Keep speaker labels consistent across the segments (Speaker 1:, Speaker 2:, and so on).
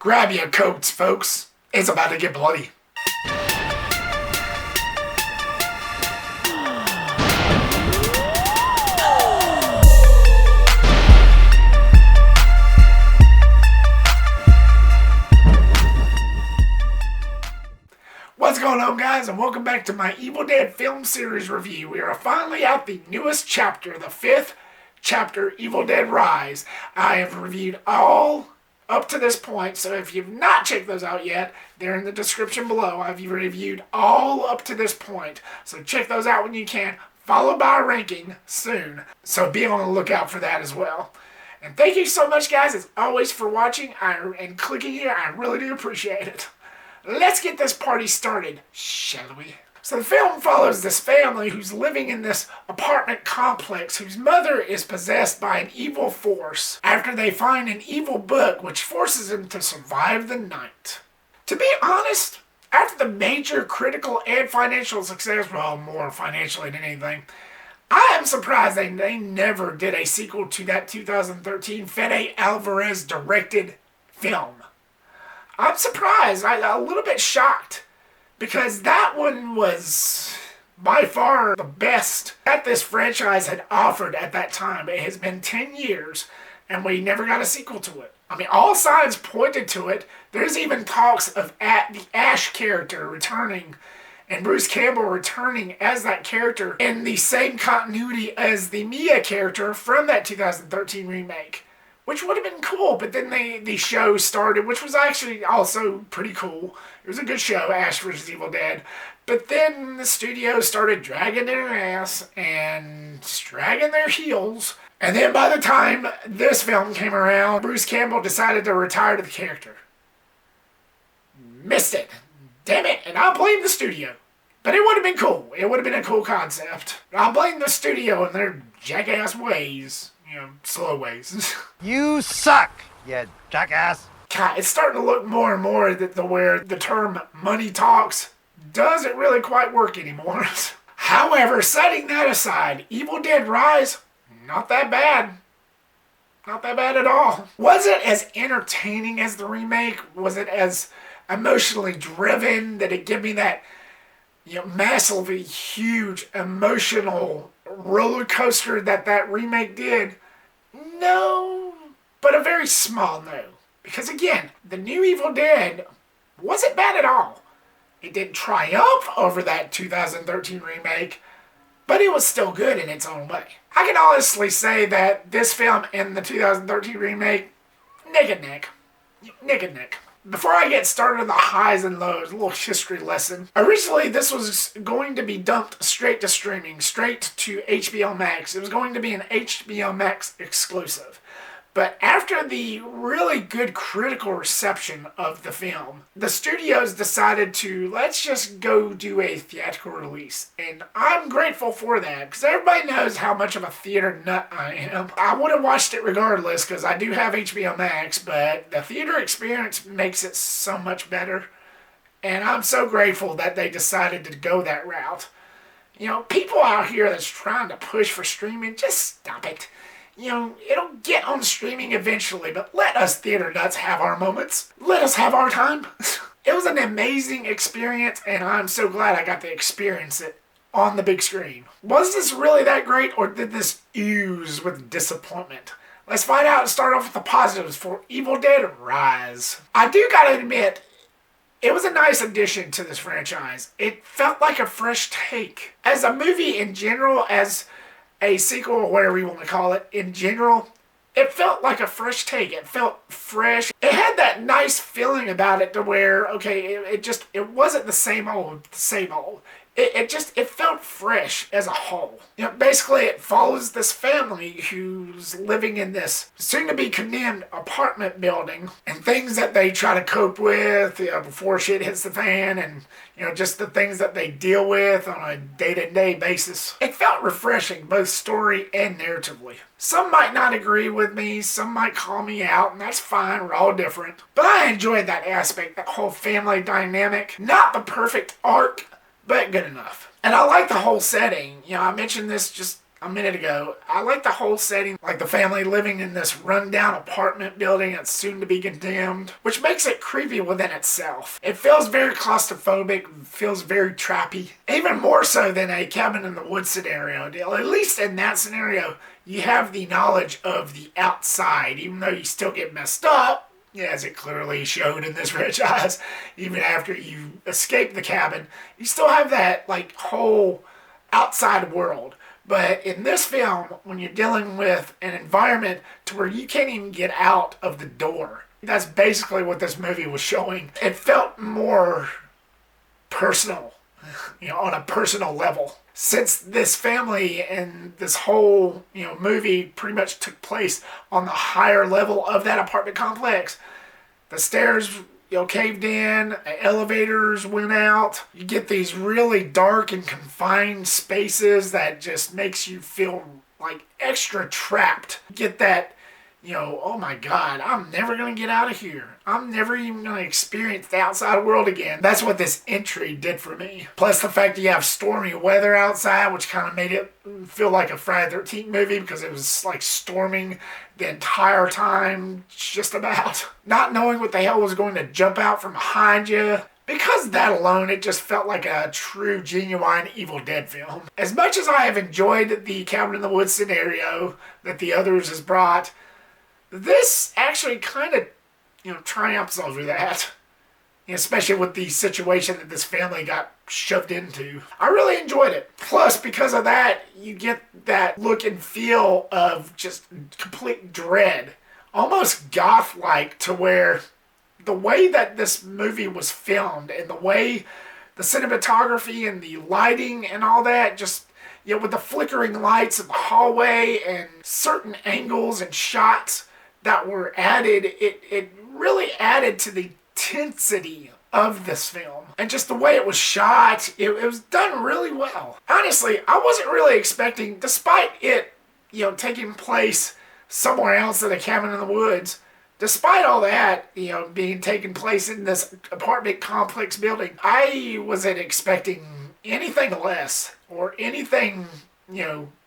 Speaker 1: Grab your coats, folks. It's about to get bloody. What's going on, guys, and welcome back to my Evil Dead film series review. We are finally at the newest chapter, the 5th chapter, Evil Dead Rise. I have reviewed all up to this point, so if you've not checked those out yet, they're in the description below. I've reviewed all up to this point, so check those out when you can, followed by a ranking soon. So be on the lookout for that as well. And thank you so much, guys, as always, for watching and clicking here. I really do appreciate it. Let's get this party started, shall we? So the film follows this family who's living in this apartment complex whose mother is possessed by an evil force after they find an evil book which forces them to survive the night. To be honest, after the major critical and financial success, well, more financially than anything, I am surprised they never did a sequel to that 2013 Fede Alvarez directed film. I'm surprised, a little bit shocked, because that one was by far the best that this franchise had offered at that time. It has been 10 years, and we never got a sequel to it. I mean, all signs pointed to it. There's even talks of the Ash character returning, and Bruce Campbell returning as that character in the same continuity as the Mia character from that 2013 remake. Which would have been cool, but then the show started, which was actually also pretty cool. It was a good show, Ash vs. Evil Dead. But then the studio started dragging their ass and dragging their heels. And then by the time this film came around, Bruce Campbell decided to retire to the character. Missed it. Damn it. And I'll blame the studio. But it would have been cool. It would have been a cool concept. I'll blame the studio and their jackass ways. Slow ways.
Speaker 2: You suck, you jackass.
Speaker 1: God, it's starting to look more and more where the term money talks doesn't really quite work anymore. However, setting that aside, Evil Dead Rise, not that bad. Not that bad at all. Was it as entertaining as the remake? Was it as emotionally driven? Did it give me that massively huge emotional roller coaster that remake did? No, but a very small no. Because again, the new Evil Dead wasn't bad at all. It didn't triumph over that 2013 remake, but it was still good in its own way. I can honestly say that this film and the 2013 remake, neck and neck. Neck and neck. Before I get started on the highs and lows, a little history lesson. Originally, this was going to be dumped straight to streaming, straight to HBO Max. It was going to be an HBO Max exclusive. But after the really good critical reception of the film, the studios decided to, let's just go do a theatrical release. And I'm grateful for that, because everybody knows how much of a theater nut I am. I would have watched it regardless, because I do have HBO Max, but the theater experience makes it so much better. And I'm so grateful that they decided to go that route. People out here that's trying to push for streaming, just stop it. It'll get on streaming eventually, but let us theater nuts have our moments. Let us have our time. It was an amazing experience, and I'm so glad I got to experience it on the big screen. Was this really that great, or did this ooze with disappointment? Let's find out and start off with the positives for Evil Dead Rise. I do gotta admit, it was a nice addition to this franchise. It felt like a fresh take. As a movie in general, as a sequel, or whatever you want to call it, in general, it felt like a fresh take. It felt fresh. It had that nice feeling about it to where, okay, it wasn't the same old. It felt fresh as a whole. Basically it follows this family who's living in this soon-to-be condemned apartment building, and things that they try to cope with before shit hits the fan, and just the things that they deal with on a day-to-day basis. It felt refreshing, both story and narratively. Some might not agree with me, some might call me out, and that's fine, we're all different. But I enjoyed that aspect, that whole family dynamic. Not the perfect arc, but good enough. And I like the whole setting. I mentioned this just a minute ago, I like the whole setting, like the family living in this rundown apartment building that's soon to be condemned, which makes it creepy within itself. It feels very claustrophobic, feels very trappy, even more so than a cabin in the woods scenario. At least in that scenario, you have the knowledge of the outside, even though you still get messed up, as it clearly showed in this franchise. Even after you escape the cabin, you still have that like whole outside world. But in this film, when you're dealing with an environment to where you can't even get out of the door, that's basically what this movie was showing. It felt more personal, on a personal level. Since this family and this whole, movie pretty much took place on the higher level of that apartment complex, the stairs, caved in, elevators went out. You get these really dark and confined spaces that just makes you feel like extra trapped. You get that, oh my God, I'm never going to get out of here. I'm never even going to experience the outside world again. That's what this entry did for me. Plus the fact that you have stormy weather outside, which kind of made it feel like a Friday the 13th movie because it was like storming the entire time, just about. Not knowing what the hell was going to jump out from behind you. Because of that alone, it just felt like a true, genuine Evil Dead film. As much as I have enjoyed the Cabin in the Woods scenario that the others has brought, this actually kind of, triumphs over that. Especially with the situation that this family got shoved into. I really enjoyed it. Plus, because of that, you get that look and feel of just complete dread. Almost goth-like, to where the way that this movie was filmed and the way the cinematography and the lighting and all that, just, with the flickering lights in the hallway and certain angles and shots that were added, it really added to the intensity of this film. And just the way it was shot, it was done really well. Honestly, I wasn't really expecting, despite it, taking place somewhere else than a cabin in the woods, despite all that, being taking place in this apartment complex building, I wasn't expecting anything less or anything,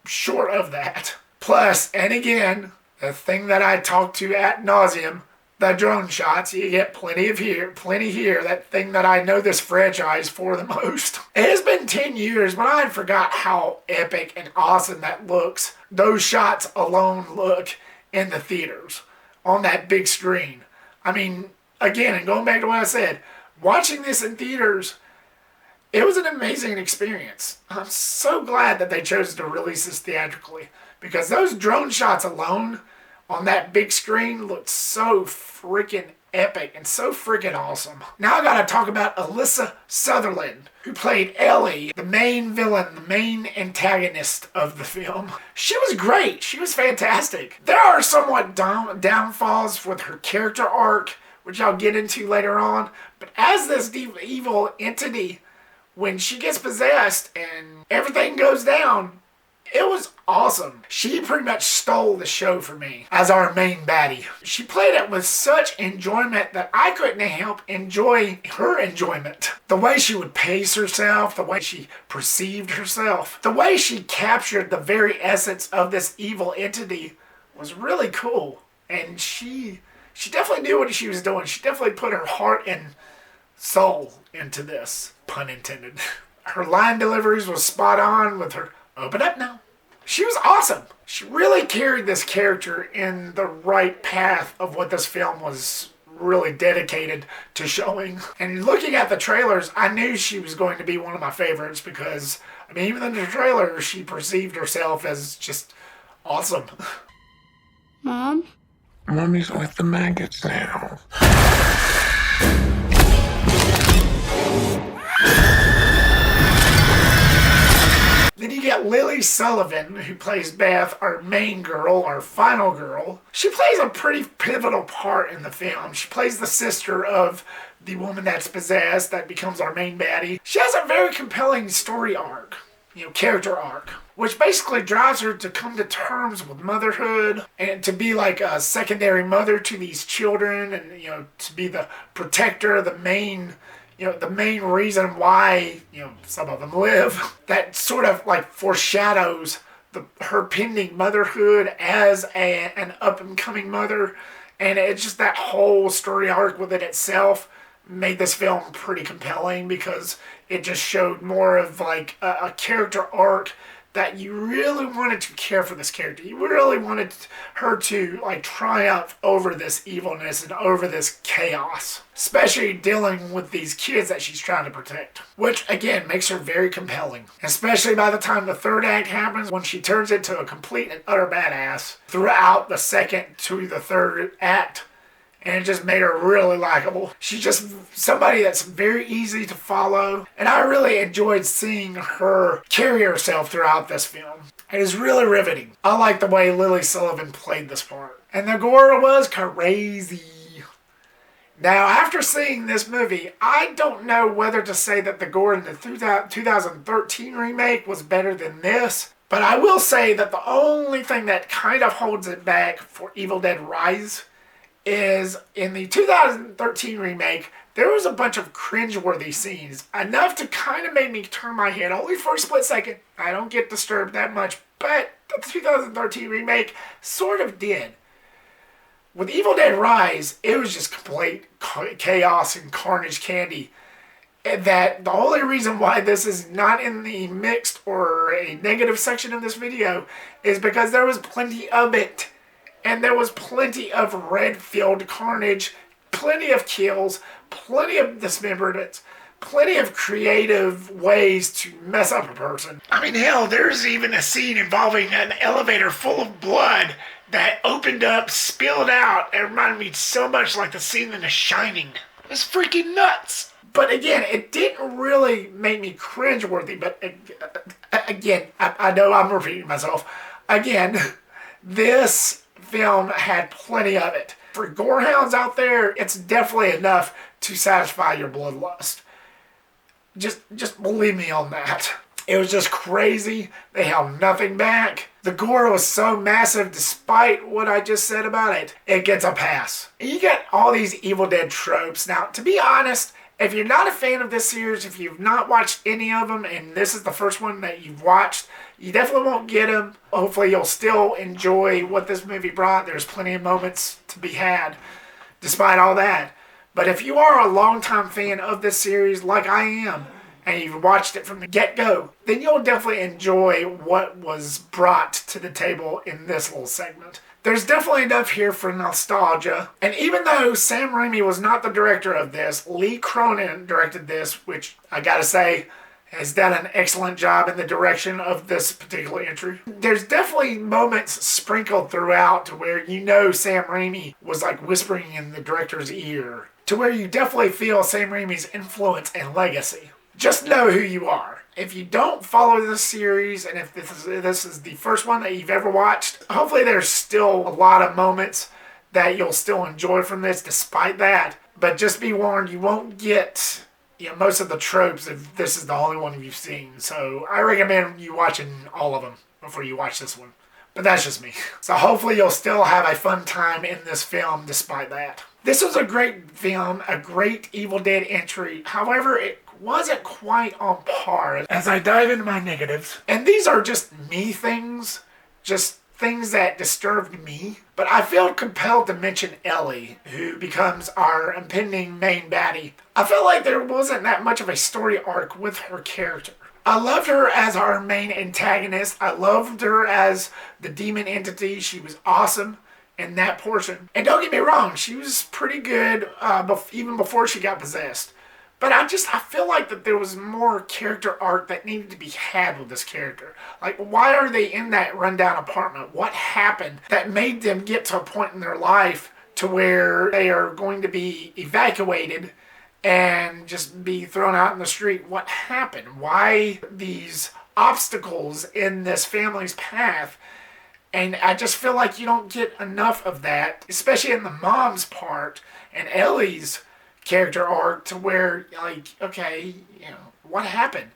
Speaker 1: short of that. Plus, and again, the thing that I talk to ad nauseum, the drone shots, you get plenty here, that thing that I know this franchise for the most. It has been 10 years, but I forgot how epic and awesome that looks. Those shots alone look in the theaters, on that big screen. I mean, again, and going back to what I said, watching this in theaters, it was an amazing experience. I'm so glad that they chose to release this theatrically, because those drone shots alone on that big screen looked so freaking epic and so freaking awesome. Now I gotta talk about Alyssa Sutherland, who played Ellie, the main villain, the main antagonist of the film. She was great. She was fantastic. There are somewhat downfalls with her character arc, which I'll get into later on, but as this evil entity, when she gets possessed and everything goes down, it was awesome. She pretty much stole the show for me as our main baddie. She played it with such enjoyment that I couldn't help enjoy her enjoyment. The way she would pace herself, the way she perceived herself, the way she captured the very essence of this evil entity was really cool. And she definitely knew what she was doing. She definitely put her heart and soul into this, pun intended. Her line deliveries was spot on with her "open up now." She was awesome. She really carried this character in the right path of what this film was really dedicated to showing. And looking at the trailers, I knew she was going to be one of my favorites because, even in the trailer, she perceived herself as just awesome.
Speaker 3: Mom?
Speaker 4: Mommy's with the maggots now.
Speaker 1: Then you get Lily Sullivan, who plays Beth, our main girl, our final girl. She plays a pretty pivotal part in the film. She plays the sister of the woman that's possessed, that becomes our main baddie. She has a very compelling story arc, character arc, which basically drives her to come to terms with motherhood and to be like a secondary mother to these children and, to be the protector, the main reason why, some of them live. That sort of like foreshadows her pending motherhood as an up-and-coming mother. And it's just that whole story arc within itself made this film pretty compelling because it just showed more of like a character arc that you really wanted to care for this character. You really wanted her to like triumph over this evilness and over this chaos, especially dealing with these kids that she's trying to protect, which again makes her very compelling, especially by the time the third act happens, when she turns into a complete and utter badass throughout the second to the third act. And it just made her really likable. She's just somebody that's very easy to follow. And I really enjoyed seeing her carry herself throughout this film. It is really riveting. I like the way Lily Sullivan played this part. And the gore was crazy. Now, after seeing this movie, I don't know whether to say that the gore in the 2013 remake was better than this. But I will say that the only thing that kind of holds it back for Evil Dead Rise is in the 2013 remake, there was a bunch of cringeworthy scenes, enough to kind of make me turn my head, only for a split second. I don't get disturbed that much, but the 2013 remake sort of did. With Evil Dead Rise, it was just complete chaos and carnage candy. That the only reason why this is not in the mixed or a negative section of this video is because there was plenty of it. And there was plenty of red-filled carnage, plenty of kills, plenty of dismemberments, plenty of creative ways to mess up a person. I mean, hell, there's even a scene involving an elevator full of blood that opened up, spilled out, and reminded me so much like the scene in The Shining. It was freaking nuts. But again, it didn't really make me cringeworthy, but again, I know I'm repeating myself. Again, this film had plenty of it. For gorehounds out there, it's definitely enough to satisfy your bloodlust. Just believe me on that. It was just crazy. They held nothing back. The gore was so massive despite what I just said about it. It gets a pass. You get all these Evil Dead tropes. Now, to be honest, if you're not a fan of this series, if you've not watched any of them, and this is the first one that you've watched, you definitely won't get them. Hopefully you'll still enjoy what this movie brought. There's plenty of moments to be had, despite all that. But if you are a longtime fan of this series, like I am, and you've watched it from the get-go, then you'll definitely enjoy what was brought to the table in this little segment. There's definitely enough here for nostalgia. And even though Sam Raimi was not the director of this, Lee Cronin directed this, which I gotta say has done an excellent job in the direction of this particular entry. There's definitely moments sprinkled throughout to where you know Sam Raimi was like whispering in the director's ear, to where you definitely feel Sam Raimi's influence and legacy. Just know who you are. If you don't follow this series, and if this is the first one that you've ever watched, hopefully there's still a lot of moments that you'll still enjoy from this despite that. But just be warned, you won't get most of the tropes if this is the only one you've seen. So I recommend you watching all of them before you watch this one. But that's just me. So hopefully you'll still have a fun time in this film despite that. This was a great film, a great Evil Dead entry. However, it wasn't quite on par as I dive into my negatives. And these are just me things, just things that disturbed me. But I feel compelled to mention Ellie, who becomes our impending main baddie. I felt like there wasn't that much of a story arc with her character. I loved her as our main antagonist. I loved her as the demon entity. She was awesome in that portion. And don't get me wrong, she was pretty good even before she got possessed. But I feel like that there was more character arc that needed to be had with this character. Like, why are they in that rundown apartment? What happened that made them get to a point in their life to where they are going to be evacuated and just be thrown out in the street? What happened? Why these obstacles in this family's path? And I just feel like you don't get enough of that, especially in the mom's part and Ellie's character arc, to where, like, okay, what happened?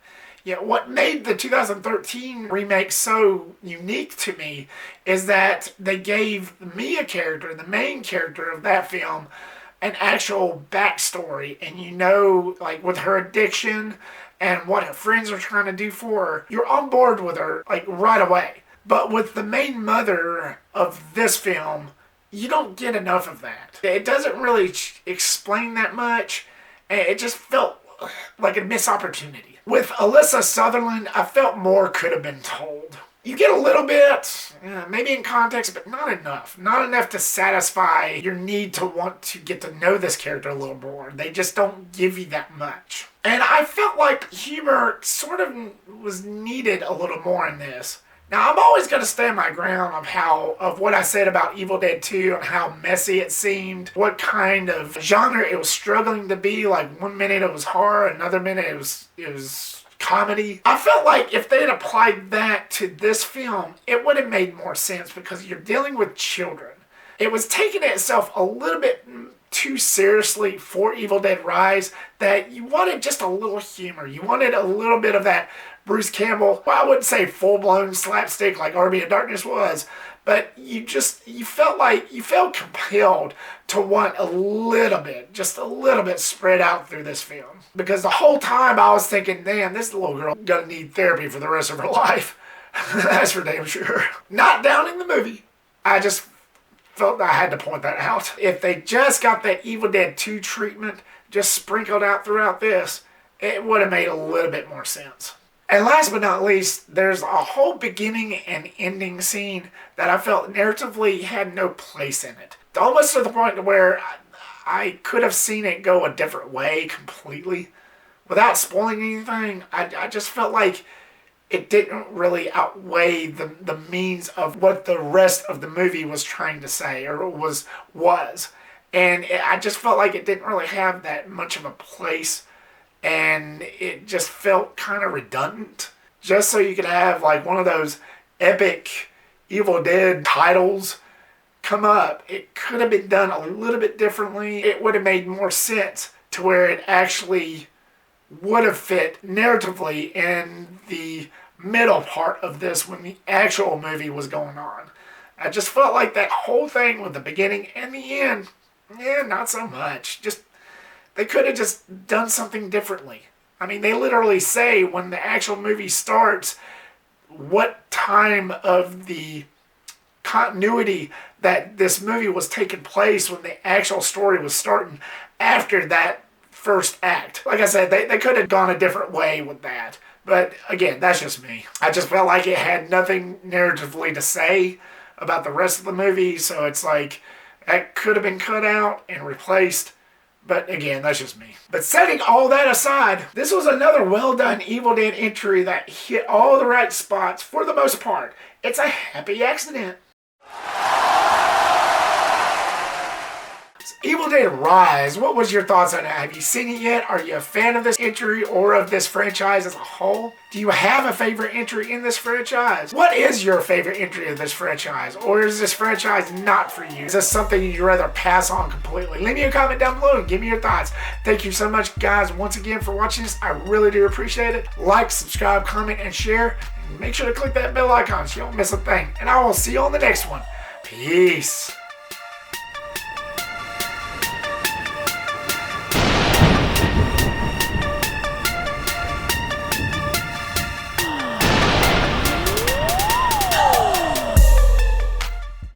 Speaker 1: What made the 2013 remake so unique to me is that they gave the Mia character, the main character of that film, an actual backstory. And like, with her addiction and what her friends are trying to do for her, you're on board with her, like, right away. But with the main mother of this film, you don't get enough of that. It doesn't really explain that much, and it just felt like a missed opportunity. With Alyssa Sutherland, I felt more could have been told. You get a little bit, maybe in context, but not enough. Not enough to satisfy your need to want to get to know this character a little more. They just don't give you that much. And I felt like humor sort of was needed a little more in this. Now, I'm always going to stand my ground of what I said about Evil Dead 2 and how messy it seemed, what kind of genre it was struggling to be. Like, one minute it was horror, another minute it was comedy. I felt like if they had applied that to this film, it would have made more sense because you're dealing with children. It was taking itself a little bit too seriously for Evil Dead Rise that you wanted just a little humor. You wanted a little bit of that Bruce Campbell, well, I wouldn't say full-blown slapstick like Army of Darkness was, but you felt compelled to want a little bit, just a little bit spread out through this film. Because the whole time I was thinking, damn, this little girl gonna need therapy for the rest of her life. That's for damn sure. Not downing the movie. I just felt I had to point that out. If they just got that Evil Dead 2 treatment just sprinkled out throughout this, it would have made a little bit more sense. And last but not least, there's a whole beginning and ending scene that I felt narratively had no place in it. Almost to the point where I could have seen it go a different way completely. Without spoiling anything, I just felt like it didn't really outweigh the means of what the rest of the movie was trying to say, or was. And I just felt like it didn't really have that much of a place. And it just felt kind of redundant. Just so you could have like one of those epic Evil Dead titles come up, it could have been done a little bit differently. It would have made more sense to where it actually would have fit narratively in the middle part of this when the actual movie was going on. I just felt like that whole thing with the beginning and the end, not so much. They could have just done something differently. I mean, they literally say when the actual movie starts what time of the continuity that this movie was taking place when the actual story was starting after that first act. Like I said, they could have gone a different way with that. But again, that's just me. I just felt like it had nothing narratively to say about the rest of the movie, so it's like that could have been cut out and replaced. But again, that's just me. But setting all that aside, this was another well-done Evil Dead entry that hit all the right spots for the most part. It's a happy accident. Evil Dead Rise, what was your thoughts on it? Have you seen it yet? Are you a fan of this entry or of this franchise as a whole? Do you have a favorite entry in this franchise? What is your favorite entry of this franchise? Or is this franchise not for you? Is this something you'd rather pass on completely? Leave me a comment down below and give me your thoughts. Thank you so much, guys, once again for watching this. I really do appreciate it. Like, subscribe, comment, and share. And make sure to click that bell icon so you don't miss a thing. And I will see you on the next one. Peace.